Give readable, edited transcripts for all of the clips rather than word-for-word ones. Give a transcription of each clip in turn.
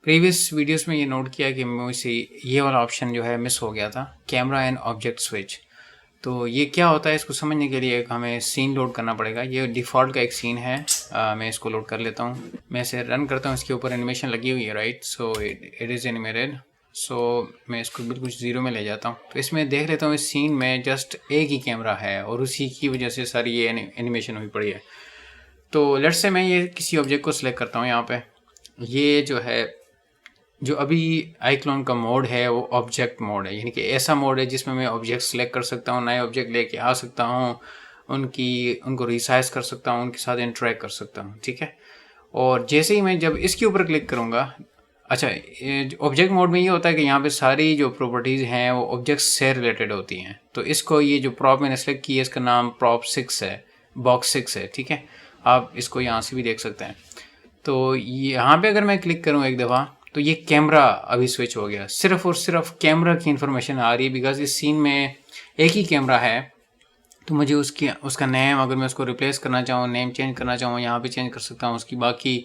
Previous videos में ये note किया कि मुझसे ये वाला ऑप्शन जो है मिस हो गया था, कैमरा एंड ऑब्जेक्ट स्विच। तो ये क्या होता है, इसको समझने के लिए हमें सीन लोड करना पड़ेगा। ये डिफ़ॉल्ट का एक सीन है। मैं इसको लोड कर लेता हूँ, मैं इसे रन करता हूँ। इसके ऊपर एनिमेशन लगी हुई है, right. So it is animated. So मैं इसको बिल्कुल ज़ीरो में ले जाता हूँ। तो इसमें देख लेता हूँ, इस सीन में जस्ट एक ही कैमरा है और उसी की वजह से सारी ये एनिमेशन हुई पड़ी है। तो लेट्स से मैं ये किसी ऑब्जेक्ट को सिलेक्ट करता हूँ। यहाँ पे ये जो है, जो अभी आईक्लोन का मोड है वो ऑब्जेक्ट मोड है, यानी कि ऐसा मोड है जिसमें मैं ऑब्जेक्ट सेलेक्ट कर सकता हूँ, नए ऑब्जेक्ट लेके आ सकता हूँ, उनको रिसाइज कर सकता हूँ, उनके साथ इंटरेक्ट कर सकता हूँ, ठीक है। और जैसे ही मैं जब इसके ऊपर क्लिक करूँगा, अच्छा, ऑब्जेक्ट मोड में ये होता है कि यहाँ पे सारी जो प्रॉपर्टीज़ हैं वो ऑब्जेक्ट से रिलेटेड होती हैं। तो इसको, ये जो प्रॉप मैंने सेलेक्ट की है, इसका नाम प्रॉप 6 है, बॉक्स 6 है, ठीक है। आप इसको यहाँ से भी देख सकते हैं। तो यहाँ पे अगर मैं क्लिक करूँ एक दफ़ा, तो ये कैमरा अभी स्विच हो गया। सिर्फ और सिर्फ कैमरा की इन्फॉर्मेशन आ रही है, बिकॉज इस सीन में एक ही कैमरा है। तो मुझे उसका नेम, अगर मैं उसको रिप्लेस करना चाहूँ, नेम चेंज करना चाहूँ, यहाँ पे चेंज कर सकता हूँ। उसकी बाकी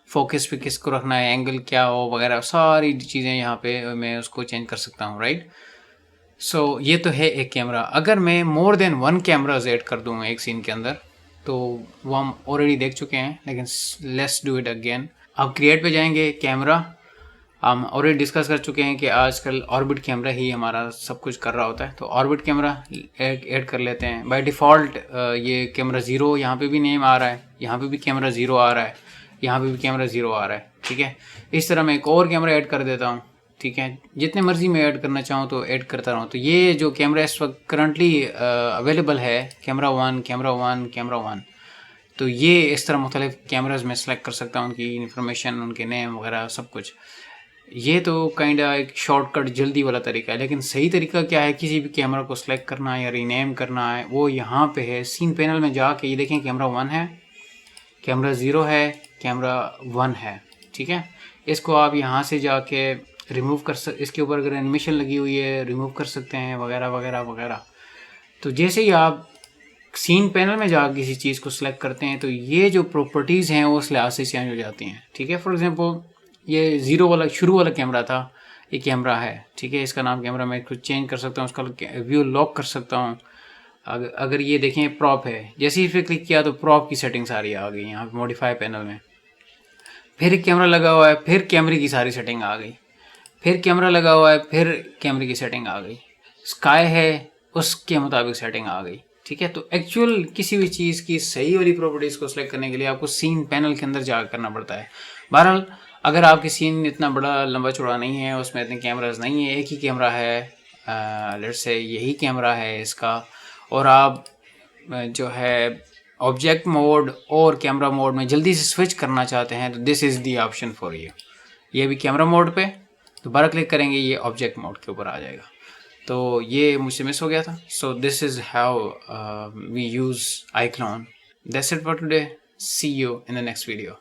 फोकस पे किसको रखना है, एंगल क्या हो वगैरह, सारी चीज़ें यहाँ पे मैं उसको चेंज कर सकता हूँ, राइट। सो ये तो है एक कैमरा। अगर मैं more than one cameras add कर दूँ एक सीन के अंदर, तो वो हम ऑलरेडी देख चुके हैं, लेकिन लेट्स डू इट अगेन। अब क्रिएट पे जाएंगे, कैमरा हम ऑलरेडी डिस्कस कर चुके हैं कि आजकल ऑर्बिट कैमरा ही हमारा सब कुछ कर रहा होता है। तो ऑर्बिट कैमरा ऐड कर लेते हैं। बाय डिफ़ॉल्ट ये कैमरा ज़ीरो, यहाँ पे भी नेम आ रहा है, यहाँ पे भी कैमरा ज़ीरो आ रहा है, यहाँ पे भी कैमरा ज़ीरो आ रहा है, ठीक है। इस तरह मैं एक और कैमरा ऐड कर देता हूँ, ठीक है। जितने मर्जी मैं ऐड करना चाहूँ तो ऐड करता रहूँ। तो ये जो कैमरा इस वक्त करंटली अवेलेबल है, कैमरा 1, कैमरा 1, कैमरा 1। तो ये इस तरह मुख्तलिफ कैमराज में सेलेक्ट कर सकता हूँ, उनकी इन्फॉर्मेशन, उनके नेम वगैरह सब कुछ। ये तो काइंडा एक शॉर्टकट जल्दी वाला तरीका है, लेकिन सही तरीका क्या है किसी भी कैमरा को सिलेक्ट करना है या रीनेम करना है, वो यहाँ पे है सीन पैनल में जाके। ये देखें, कैमरा 1 है, कैमरा 0 है, कैमरा 1 है, ठीक है। इसको आप यहाँ से जाके रिमूव इसके ऊपर अगर एनिमेशन लगी हुई है रिमूव कर सकते हैं, वगैरह वगैरह वगैरह। तो जैसे ही आप सीन पैनल में जाकर किसी चीज़ को सिलेक्ट करते हैं, तो ये जो प्रॉपर्टीज़ हैं वो उस लिहाज से चेंज हो जाती हैं, ठीक है। फॉर एग्जांपल, ये ज़ीरो वाला शुरू वाला कैमरा था, ये कैमरा है, ठीक है। इसका नाम कैमरा मैं कुछ चेंज कर सकता हूँ, उसका व्यू लॉक कर सकता हूँ। अगर ये देखें प्रॉप है, जैसे ही फिर क्लिक किया तो प्रॉप की सेटिंग्स आ रही है, आ गई यहाँ पे मॉडिफाई पैनल में। फिर एक कैमरा लगा हुआ है, फिर कैमरे की सारी सेटिंग आ गई। फिर कैमरा लगा हुआ है, फिर कैमरे की सेटिंग आ गई। स्काई है, उसके मुताबिक सेटिंग आ गई, ठीक है। तो एक्चुअल किसी भी चीज़ की सही वाली प्रॉपर्टीज़ को सिलेक्ट करने के लिए आपको सीन पैनल के अंदर जाकर करना पड़ता है। बहरहाल, अगर आपकी सीन इतना बड़ा लंबा चौड़ा नहीं है, उसमें इतने कैमराज नहीं है, एक ही कैमरा है, लेट्स से यही कैमरा है इसका, और आप जो है ऑब्जेक्ट मोड और कैमरा मोड में जल्दी से स्विच करना चाहते हैं, तो this is the option for you. ये भी कैमरा मोड पे दोबारा क्लिक करेंगे, ये ऑब्जेक्ट मोड के ऊपर आ जाएगा। तो ये मुझसे मिस हो गया था। So this is how we use iClone. That's it for today. See you in the next video.